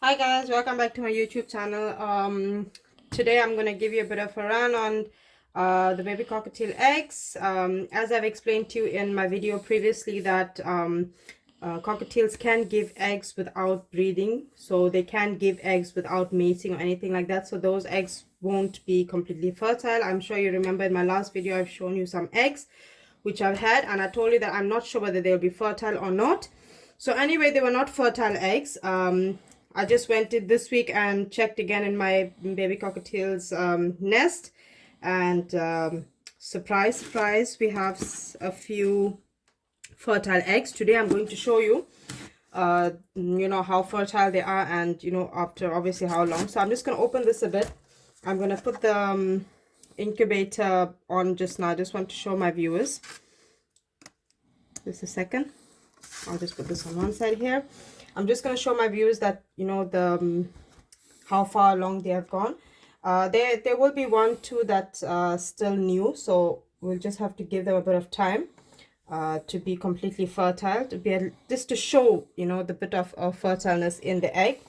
Hi guys, welcome back to my YouTube channel. Today I'm gonna give you a bit of a run on the baby cockatiel eggs. As I've explained to you in my video previously that cockatiels can give eggs without breeding, so they can give eggs without mating or anything like that. So those eggs won't be completely fertile. I'm sure you remember in my last video I've shown you some eggs which I've had, and I told you that I'm not sure whether they'll be fertile or not. So anyway, they were not fertile eggs. I just went in this week and checked again in my baby cockatiel's nest, and surprise surprise, we have a few fertile eggs. Today I'm going to show you how fertile they are, and after obviously how long. So I'm just going to open this a bit. I'm going to put the incubator on just now. I just want to show my viewers. Just a second. I'll just put this on one side here. I'm just going to show my viewers that the how far along they have gone. There will be one, two that's still new, so we'll just have to give them a bit of time to be completely fertile, to be just to show the bit of fertileness in the egg.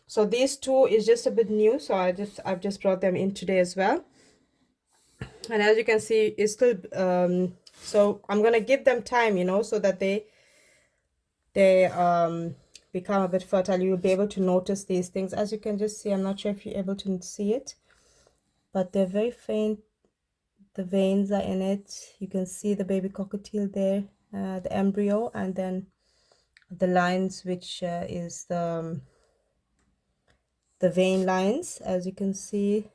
So these two is just a bit new, so I've just brought them in today as well. And as you can see, it's still so I'm gonna give them time, so that they become a bit fertile. You'll be able to notice these things. As you can just see, I'm not sure if you're able to see it, but they're very faint. The veins are in it. You can see the baby cockatiel there, the embryo, and then the lines, which is the vein lines, as you can see.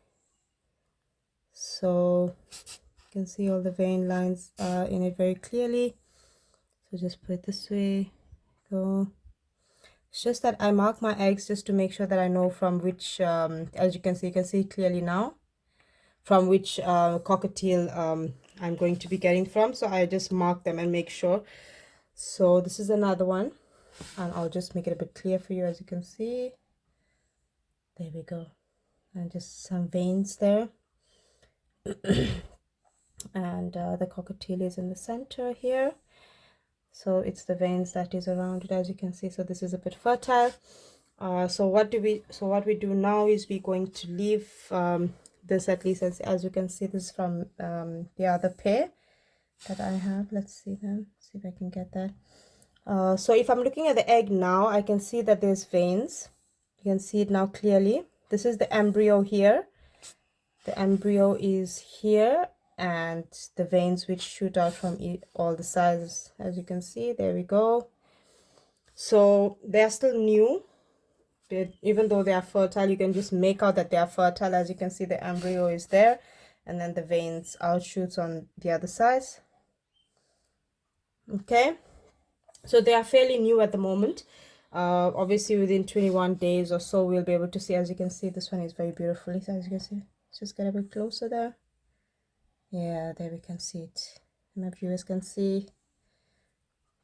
So you can see all the vein lines in it very clearly. So just put it this way. Go. It's just that I mark my eggs just to make sure that I know from which, as you can see clearly now, from which cockatiel I'm going to be getting from. So I just mark them and make sure. So this is another one, and I'll just make it a bit clear for you. As you can see, there we go, and just some veins there. And the cockatiel is in the center here, so it's the veins that is around it, as you can see. So this is a bit fertile. So what we do now is we're going to leave this, at least as you can see, this is from the other pair that I have. Let's see them, see if I can get that. So if I'm looking at the egg now, I can see that there's veins. You can see it now clearly. This is the embryo here. The embryo is here, and the veins which shoot out from all the sides, as you can see. There we go. So they're still new. Even though they are fertile, you can just make out that they are fertile. As you can see, the embryo is there, and then the veins outshoots on the other sides. Okay, so they are fairly new at the moment. Obviously within 21 days or so we'll be able to see. As you can see, this one is very beautiful. So as you can see, let's just get a bit closer there. Yeah, there we can see it. My viewers can see.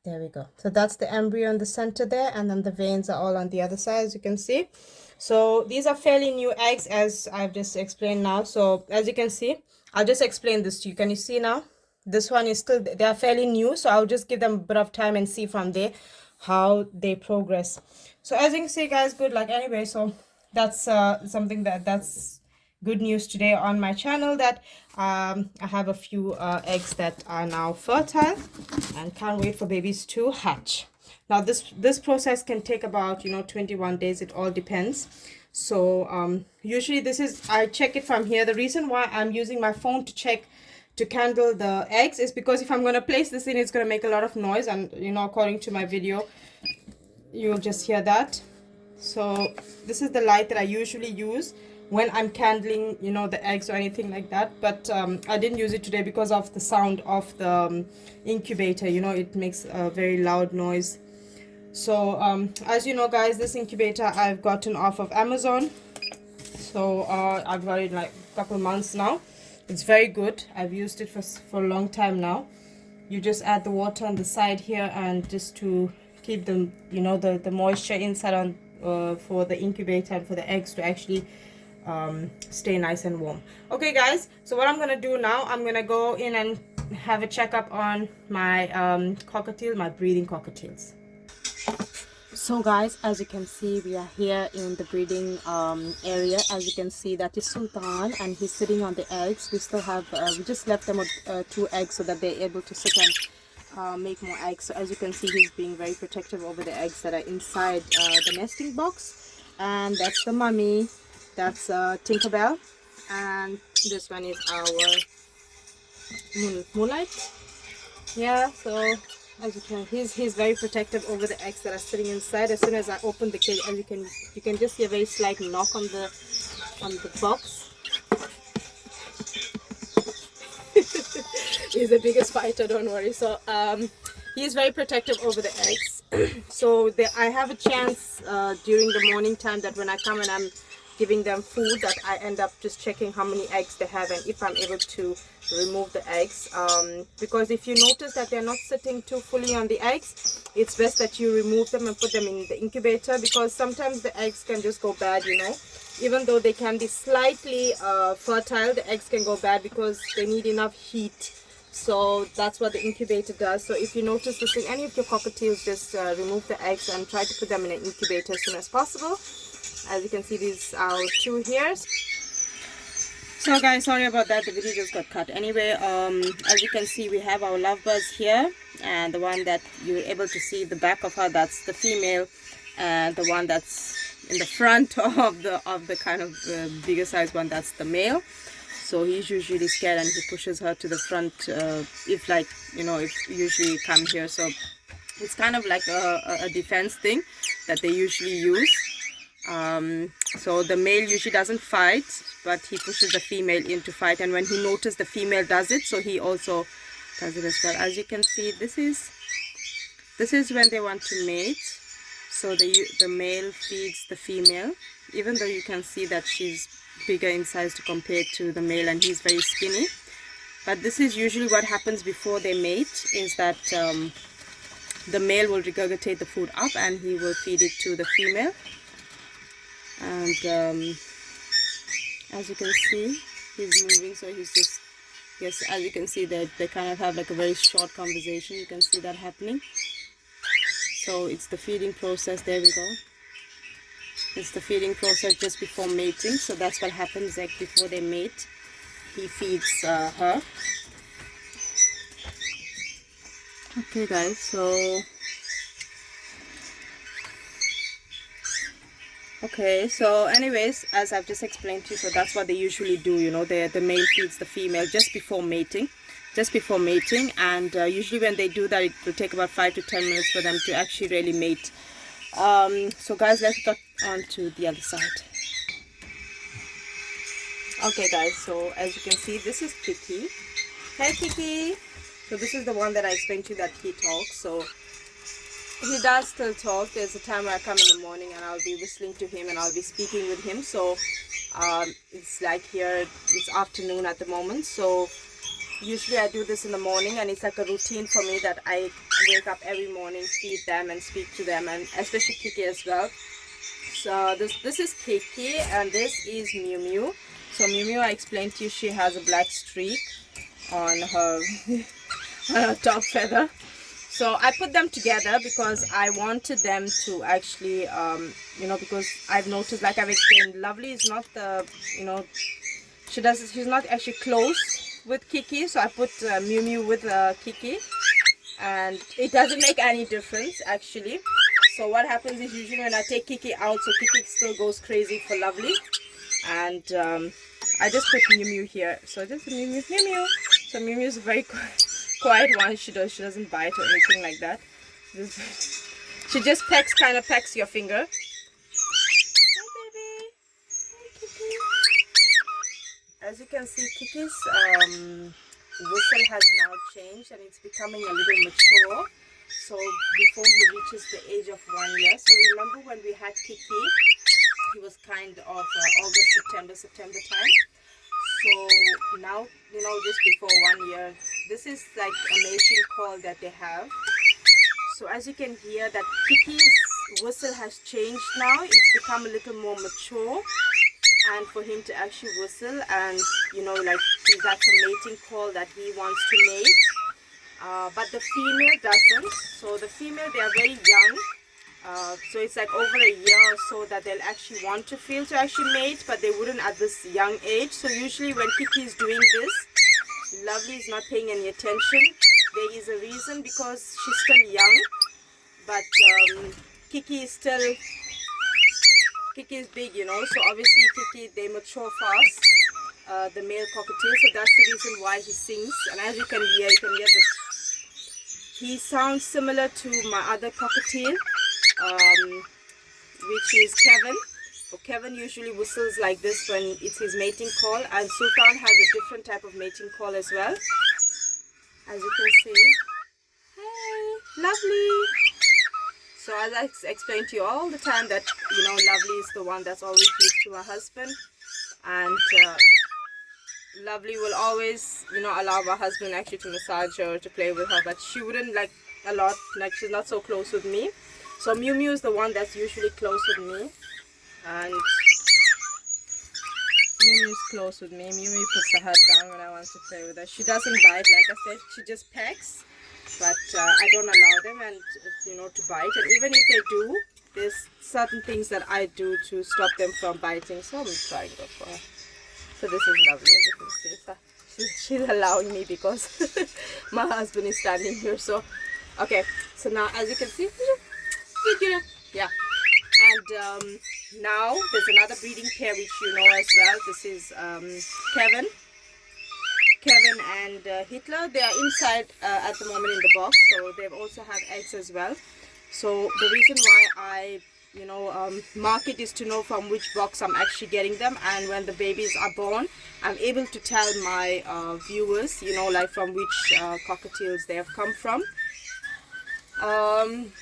There we go. So that's the embryo in the center there, and then the veins are all on the other side, as you can see. So these are fairly new eggs, as I've just explained now. So as you can see, I'll just explain this to you. Can you see now? This one is still, they are fairly new, so I'll just give them a bit of time and see from there how they progress. So as you can see, guys, good luck anyway. So that's something that's good news today on my channel, that I have a few eggs that are now fertile and can't wait for babies to hatch. Now this process can take about 21 days. It all depends. So usually this is, I check it from here. The reason why I'm using my phone to candle the eggs is because if I'm going to place this in, it's going to make a lot of noise, and according to my video you'll just hear that. So this is the light that I usually use when I'm candling the eggs or anything like that, but I didn't use it today because of the sound of the incubator. It makes a very loud noise. So as you know, guys, this incubator I've gotten off of Amazon. So I've got it like a couple months now. It's very good. I've used it for a long time now. You just add the water on the side here, and just to keep them the moisture inside on for the incubator and for the eggs to actually stay nice and warm. Okay, guys, so what I'm gonna do now, I'm gonna go in and have a checkup on my cockatiel, my breeding cockatiels. So guys, as you can see, we are here in the breeding area. As you can see, that is Sultan, and he's sitting on the eggs. We still have we just left them with 2 eggs so that they're able to sit and make more eggs. So as you can see, he's being very protective over the eggs that are inside the nesting box. And that's the mummy, that's Tinkerbell, and this one is our Moonlight. Yeah, so as you can, he's very protective over the eggs that are sitting inside. As soon as I open the cage, and you can just see a very slight knock on the box. He's the biggest fighter, don't worry. So he's very protective over the eggs. So I have a chance during the morning time that when I come and I'm giving them food, that I end up just checking how many eggs they have and if I'm able to remove the eggs, because if you notice that they're not sitting too fully on the eggs, it's best that you remove them and put them in the incubator, because sometimes the eggs can just go bad, you know. Even though they can be slightly fertile, the eggs can go bad because they need enough heat. So that's what the incubator does. So if you notice this in any of your cockatiels, just remove the eggs and try to put them in an incubator as soon as possible. As you can see, these are our 2 here. So guys, sorry about that, the video just got cut. Anyway, as you can see, we have our lovebirds here, and the one that you're able to see the back of her, that's the female, and the one that's in the front of the kind of bigger size one, that's the male. So he's usually scared and he pushes her to the front if, like, you know, if usually come here. So it's kind of like a defense thing that they usually use. So the male usually doesn't fight, but he pushes the female in to fight, and when he notices the female does it, so he also does it as well. As you can see, this is when they want to mate. So the male feeds the female, even though you can see that she's bigger in size to compare to the male, and he's very skinny. But this is usually what happens before they mate, is that the male will regurgitate the food up and he will feed it to the female. And as you can see, he's moving, so he's just, yes, as you can see, they kind of have like a very short conversation. You can see that happening. So it's the feeding process. There we go. It's the feeding process just before mating. So that's what happens, like before they mate, he feeds her. Okay guys, so okay, so anyways, as I've just explained to you, so that's what they usually do, you know. The male feeds the female just before mating, and usually when they do that, it will take about 5 to 10 minutes for them to actually really mate. So guys, let's get on to the other side. Okay guys, so as you can see, this is Kiki. Hey Kiki! So this is the one that I explained to you that he talks. So he does still talk. There's a time where I come in the morning and I'll be whistling to him and I'll be speaking with him. So it's like here, it's afternoon at the moment. So usually I do this in the morning, and it's like a routine for me that I wake up every morning, feed them and speak to them, and especially Kiki as well. So this is Kiki, and this is Mew Mew. So Mew Mew, I explained to you, she has a black streak on her, on her top feather. So I put them together because I wanted them to actually, you know, because I've noticed, like I've explained, Lovely is not the, you know, she's not actually close with Kiki. So I put Mew Mew with Kiki, and it doesn't make any difference actually. So what happens is, usually when I take Kiki out, so Kiki still goes crazy for Lovely, and I just put Mew Mew here. So just Mew Mew, Mew Mew. So Mew Mew is a very quiet one. She doesn't bite or anything like that. She just kind of pecks your finger. Hi baby. Hi Kiki. As you can see, Kiki's whistle has now changed and it's becoming a little mature. So before he reaches the age of 1 year. So remember when we had Kiki, he was kind of August, September time. So now, you know, just before 1 year, this is like a mating call that they have. So as you can hear, that Kiki's whistle has changed now. It's become a little more mature, and for him to actually whistle, and you know, like that's a mating call that he wants to mate. But the female doesn't. So the female, they are very young. So it's like over a year or so that they'll actually want to actually mate, but they wouldn't at this young age. So usually when Kiki is doing this, Lovely is not paying any attention. There is a reason, because she's still young, but Kiki is big, you know, so obviously Kiki, they mature fast, the male cockatiel, so that's the reason why he sings. And as you can hear, he sounds similar to my other cockatiel, which is Kevin. So Kevin usually whistles like this when it's his mating call, and Sultan has a different type of mating call as well, as you can see. Hey, Lovely. So as I explained to you all the time that, you know, Lovely is the one that's always used to her husband, and Lovely will always, you know, allow her husband actually to massage her, to play with her, but she wouldn't like a lot, like she's not so close with me. So Mew Mew is the one that's usually close with me, and Mew Mew is close with me. Mew Mew puts her head down when I want to play with her. She doesn't bite, like I said, she just pecks, but I don't allow them, and you know, to bite. And even if they do, there's certain things that I do to stop them from biting. So I'm trying to go for her. So this is Lovely, as you can see. So she's allowing me because my husband is standing here. So okay, so now as you can see, yeah. And now there's another breeding pair which you know as well. This is Kevin and Hitler. They are inside at the moment in the box, so they also have eggs as well. So the reason why I, you know, mark it is to know from which box I'm actually getting them, and when the babies are born, I'm able to tell my viewers, you know, like from which cockatiels they have come from.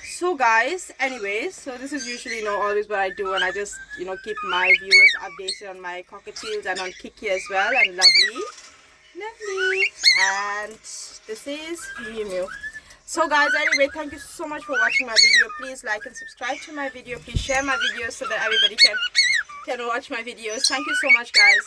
So guys, anyways, so this is usually, you know, always what I do, and I just, you know, keep my viewers updated on my cockatiels and on Kiki as well, and Lovely, and this is Mew Mew. So guys, anyway, thank you so much for watching my video. Please like and subscribe to my video. Please share my videos so that everybody can watch my videos. Thank you so much, guys.